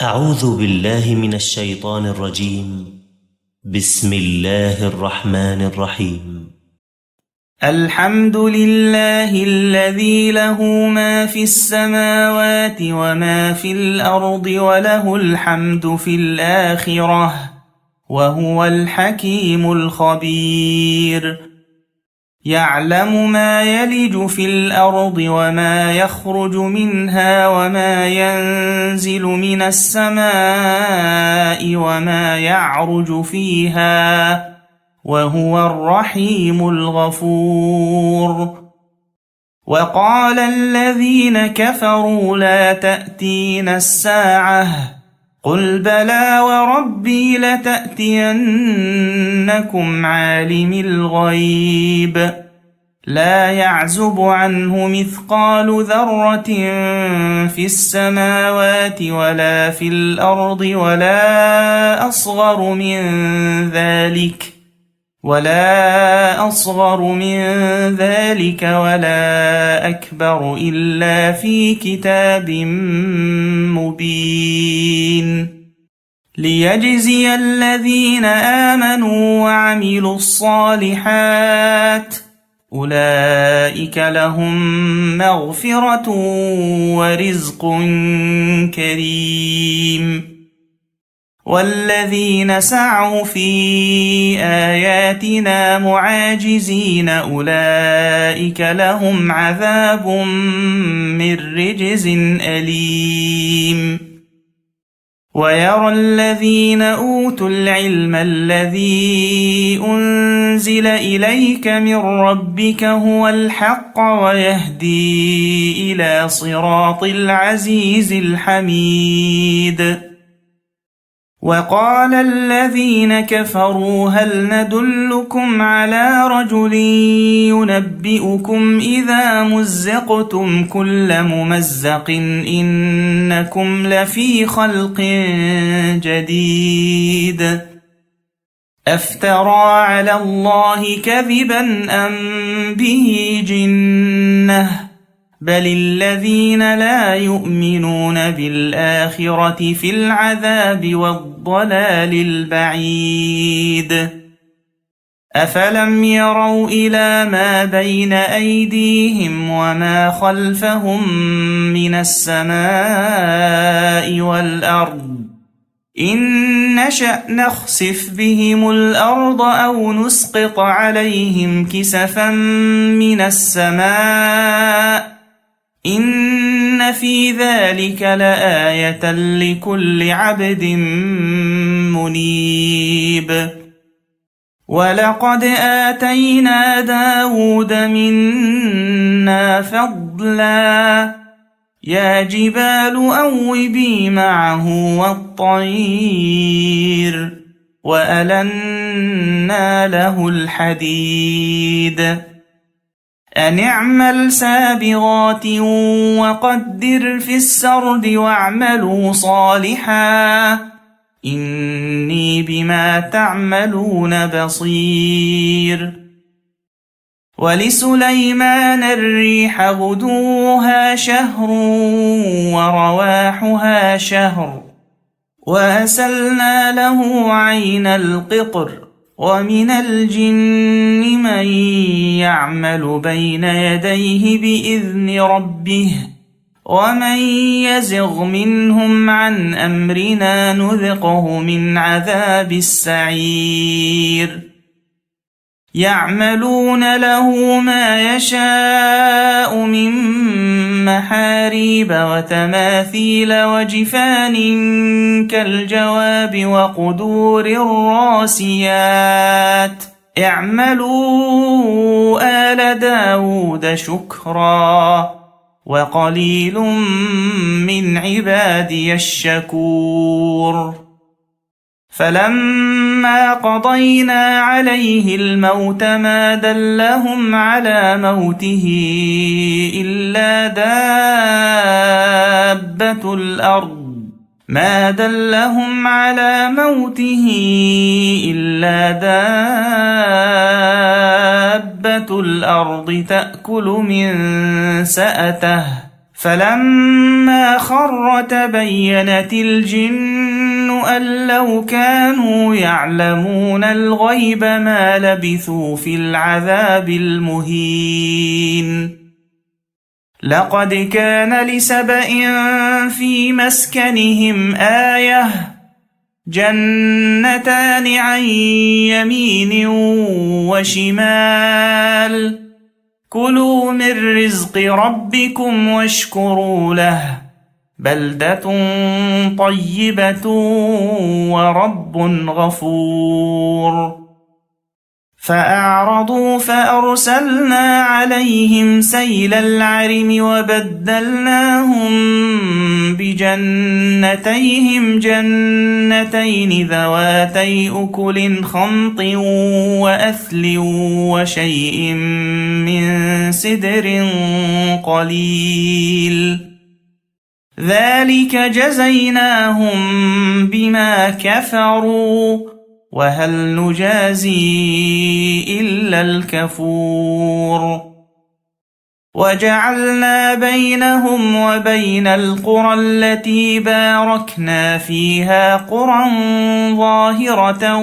أعوذ بالله من الشيطان الرجيم. بسم الله الرحمن الرحيم. الحمد لله الذي له ما في السماوات وما في الأرض وله الحمد في الآخرة وهو الحكيم الخبير. يعلم ما يلج في الأرض وما يخرج منها وما ينزل من السماء وما يعرج فيها وهو الرحيم الغفور. وقال الذين كفروا لا تأتينا الساعة قل بلى وربي لتأتينكم عالم الغيب لا يعزب عنه مثقال ذرة في السماوات ولا في الأرض ولا أصغر من ذلك ولا أكبر إلا في كتاب مبين. ليجزي الذين آمنوا وعملوا الصالحات أولئك لهم مغفرة ورزق كريم. والذين سعوا في آياتنا معاجزين أولئك لهم عذاب من رجز أليم. ويرى الذين أوتوا العلم الذي أنزل إليك من ربك هو الحق ويهدي إلى صراط العزيز الحميد. وقال الذين كفروا هل ندلكم على رجل ينبئكم إذا مزقتم كل ممزق إنكم لفي خلق جديد. أفترى على الله كذبا أم به جنة بل الذين لا يؤمنون بالآخرة في العذاب والضلال البعيد. أفلم يروا إلى ما بين أيديهم وما خلفهم من السماء والأرض إن نشأ نخسف بهم الأرض أو نسقط عليهم كسفا من السماء إن في ذلك لآية لكل عبد منيب. ولقد آتينا داود منا فضلا يا جبال أوبي معه والطير وألنا له الحديد أن اعمل سابغات وقدر في السرد واعملوا صالحا إني بما تعملون بصير. ولسليمان الريح غدوها شهر ورواحها شهر وأسلنا له عين القطر ومن الجن من يعمل بين يديه بإذن ربه ومن يزغ منهم عن أمرنا نذقه من عذاب السعير. يعملون له ما يشاء من محاريب وتماثيل وجفان كالجواب وقدور الراسيات اعملوا آل داود شكرا وقليل من عبادي الشكور. فلما قضينا عليه الموت ما دلهم على موته إلا دابة الأرض تأكل من سأته فلما خر تبينت الجن أن لو كانوا يعلمون الغيب ما لبثوا في العذاب المهين. لقد كان لسبإ في مسكنهم آية جنتان عن يمين وشمال كلوا من رزق ربكم واشكروا له بلدة طيبة ورب غفور. فأعرضوا فأرسلنا عليهم سيل العرم وبدلناهم بجنتيهم جنتين ذواتي أكل خمط وأثل وشيء من سدر قليل ذلك جزيناهم بما كفروا وهل نجازي إلا الكفور. وجعلنا بينهم وبين القرى التي باركنا فيها قرى ظاهرة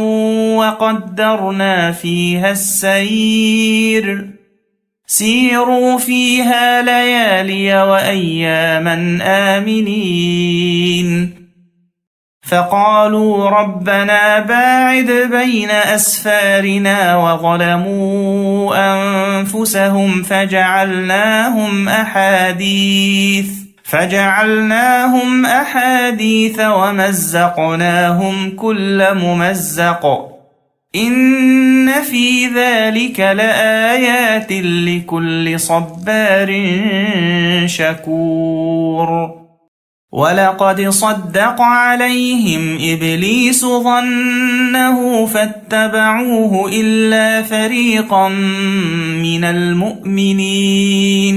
وقدرنا فيها السير سيروا فيها ليالي وأياما آمنين. فقالوا ربنا باعد بين أسفارنا وظلموا أنفسهم فجعلناهم أحاديث ومزقناهم كل ممزق إن في ذلك لآيات لكل صبار شكور. ولقد صدق عليهم إبليس ظنه فاتبعوه إلا فريقا من المؤمنين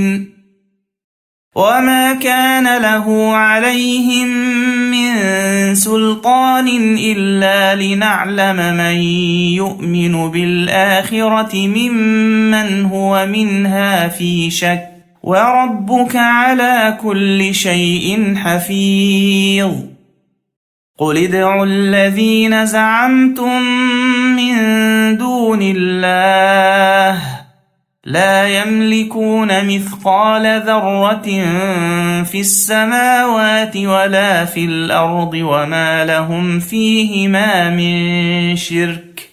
وما كان له عليهم من سلطان إلا لنعلم من يؤمن بالآخرة ممن هو منها في شك وربك على كل شيء حفيظ. قل ادعوا الذين زعمتم من دون الله لا يملكون مثقال ذرة في السماوات ولا في الأرض وما لهم فيهما من شرك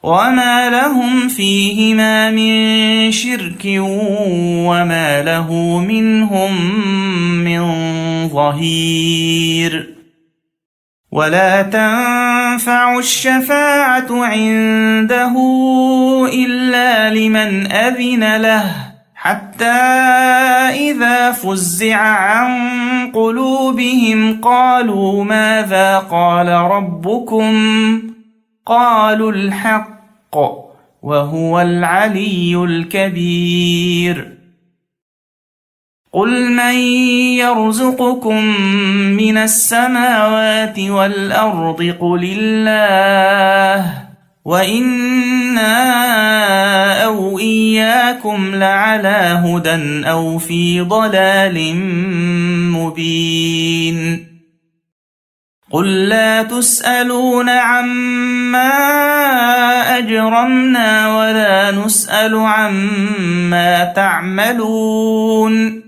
وما له منهم من ظهير. ولا تنفع الشفاعة عنده إلا لمن أذن له حتى إذا فزع عن قلوبهم قالوا ماذا قال ربكم قالوا الحق وهو العلي الكبير. قل من يرزقكم من السماوات والأرض قل الله وإنا أو إياكم لعلى هدى أو في ضلال مبين. قل لا تسألون عما أجرمنا ولا نسأل عما تعملون.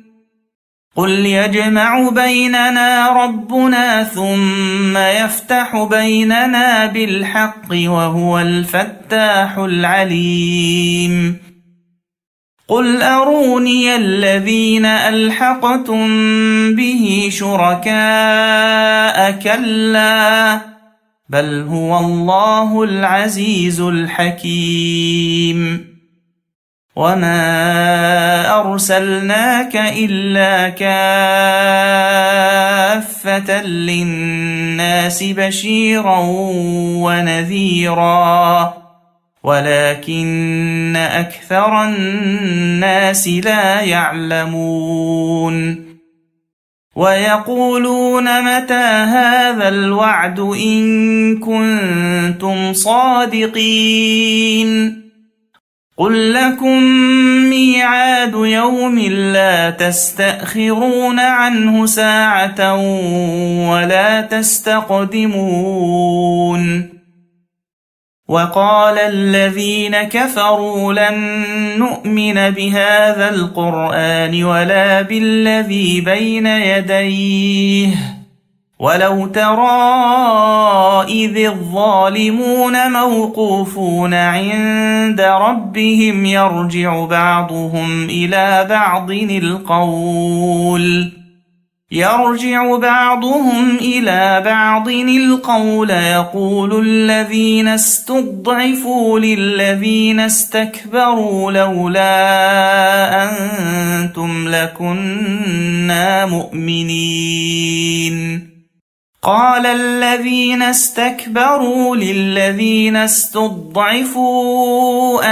قل يجمع بيننا ربنا ثم يفتح بيننا بالحق وهو الفتاح العليم. قل أروني الذين ألحقتم به شركاء كلا بل هو الله العزيز الحكيم. وما أرسلناك إلا كافة للناس بشيرا ونذيرا ولكن أكثر الناس لا يعلمون. ويقولون متى هذا الوعد إن كنتم صادقين قل لكم ميعاد يوم لا تستأخرون عنه ساعة ولا تستقدمون وقال الذين كفروا لن نؤمن بهذا القرآن ولا بالذي بين يديه ولو ترى إذ الظالمون موقوفون عند ربهم يرجع بعضهم إلى بعض القول يقول الذين استضعفوا للذين استكبروا لولا أنتم لكنا مؤمنين قال الذين استكبروا للذين استضعفوا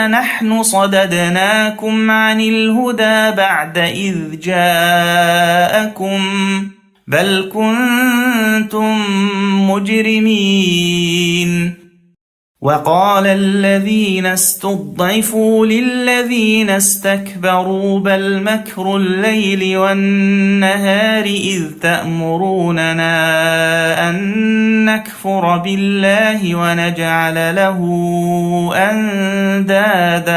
أنحن صددناكم عن الهدى بعد إذ جاءكم بل كنتم مجرمين وقال الذين استضعفوا للذين استكبروا بل مكر الليل والنهار إذ تأمروننا أن نكفر بالله ونجعل له أندادا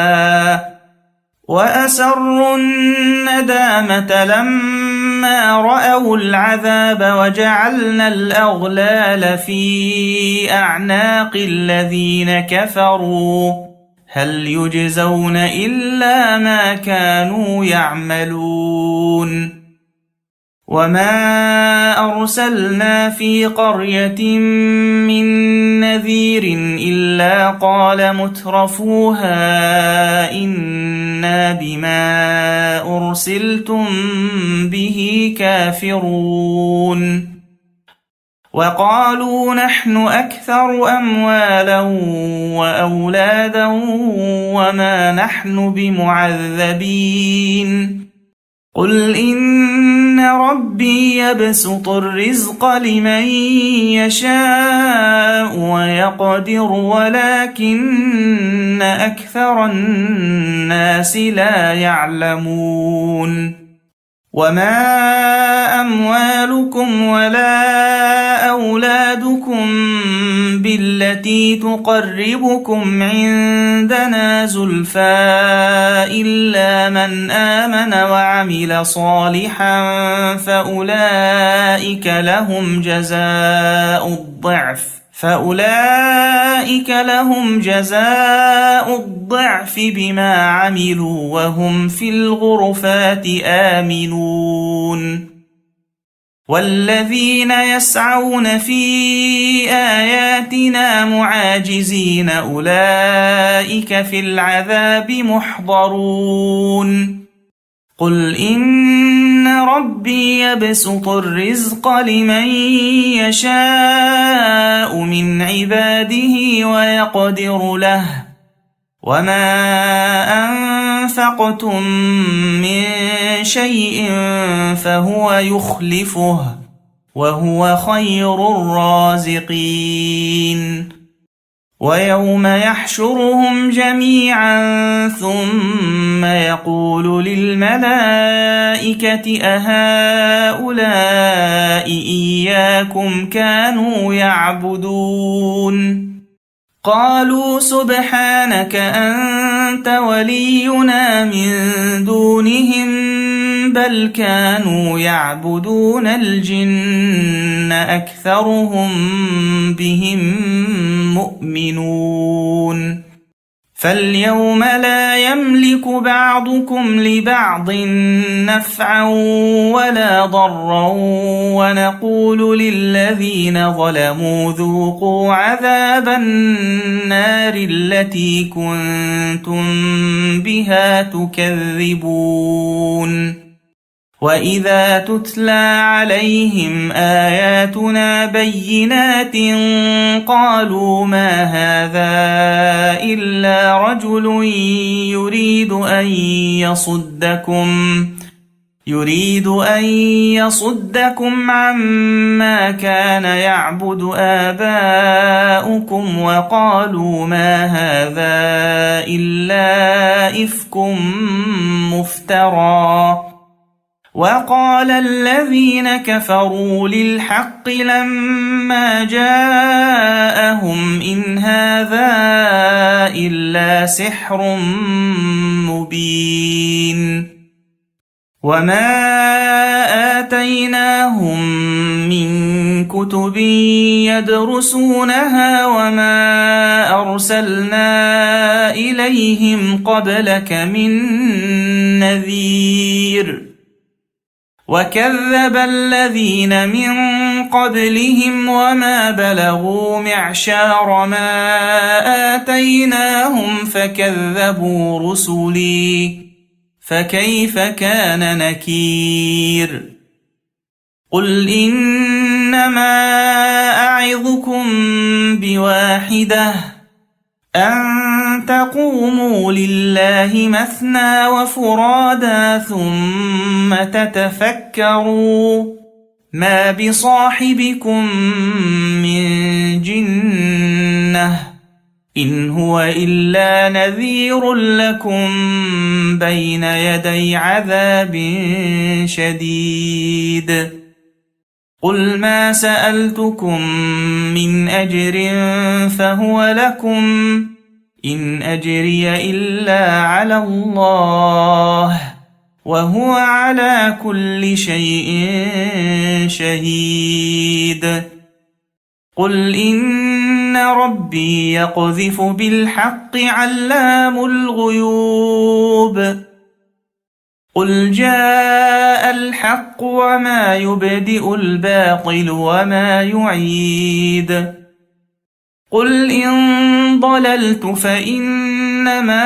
وأسروا الندامة لما رأوا العذاب وجعلنا الأغلال في أعناق الذين كفروا هل يجزون إلا ما كانوا يعملون وما أرسلنا في قرية من نذير إلا قال مترفوها إنا بما أرسلتم به كافرون وقالوا نحن أكثر أموالا وأولادا وما نحن بمعذبين قل إن ربي يبسط الرزق لمن يشاء ويقدر ولكن أكثر الناس لا يعلمون وما أموالكم ولا أولادكم بالتي تقربكم عندنا زلفى إلا من آمن وعمل صالحا فأولئك لهم جزاء الضعف بما عملوا وهم في الغرفات آمنون والذين يسعون في آياتنا معاجزين أولئك في العذاب محضرون قل إن ربي يبسط الرزق لمن يشاء من عباده ويقدر له وما أنفقتم من شيء فهو يخلفه وهو خير الرازقين ويوم يحشرهم جميعا ثم يقول للملائكة أهؤلاء إياكم كانوا يعبدون قالوا سبحانك أنت ولينا من دونهم بل كانوا يعبدون الجن أكثرهم بهم مؤمنون فاليوم لا يملك بعضكم لبعض نفعا ولا ضرا ونقول للذين ظلموا ذوقوا عذاب النار التي كنتم بها تكذبون وإذا تتلى عليهم آياتنا بينات قالوا ما هذا يريد أن يصدكم عما كان يعبد آباؤكم وقالوا ما هذا إلا إفك مفترى وقال الذين كفروا للحق لما جاءهم إن هذا إلا سحر مبين وما آتيناهم من كتب يدرسونها وما أرسلنا إليهم قبلك من نذير وكذب الذين من قبلهم وما بلغوا معشار ما آتيناهم فكذبوا رسلي فكيف كان نكير قل إنما أعظكم بواحدة أن تقوموا لله مثنى وفرادا ثم تتفكروا ما بصاحبكم من جنة إن هو إلا نذير لكم بين يدي عذاب شديد قل ما سألتكم من أجر فهو لكم إن أجري إلا على الله وهو على كل شيء شهيد قل إن ربي يقذف بالحق علام الغيوب قل جاء الحق وما يبدئ الباطل وما يعيد قل إن ضللت فإنما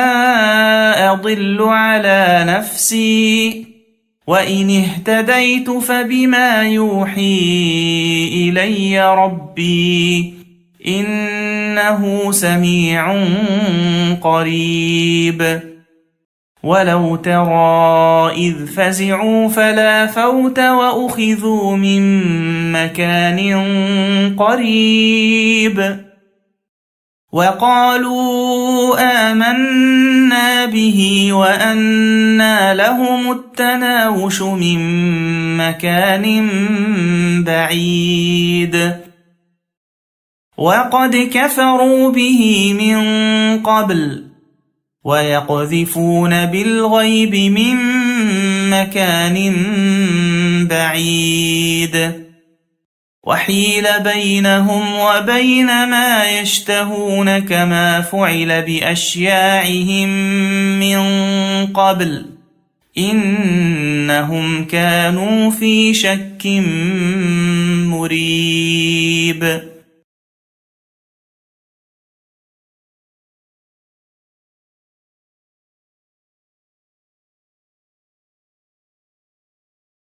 أضل على نفسي وإن اهتديت فبما يوحي إلي ربي إنه سميع قريب ولو ترى إذ فزعوا فلا فوت وأخذوا من مكان قريب وقالوا آمنا به وأنى لهم التناوش من مكان بعيد وقد كفروا به من قبل ويقذفون بالغيب من مكان بعيد وحيل بينهم وبين ما يشتهون كما فعل بأشياعهم من قبل إنهم كانوا في شك مريب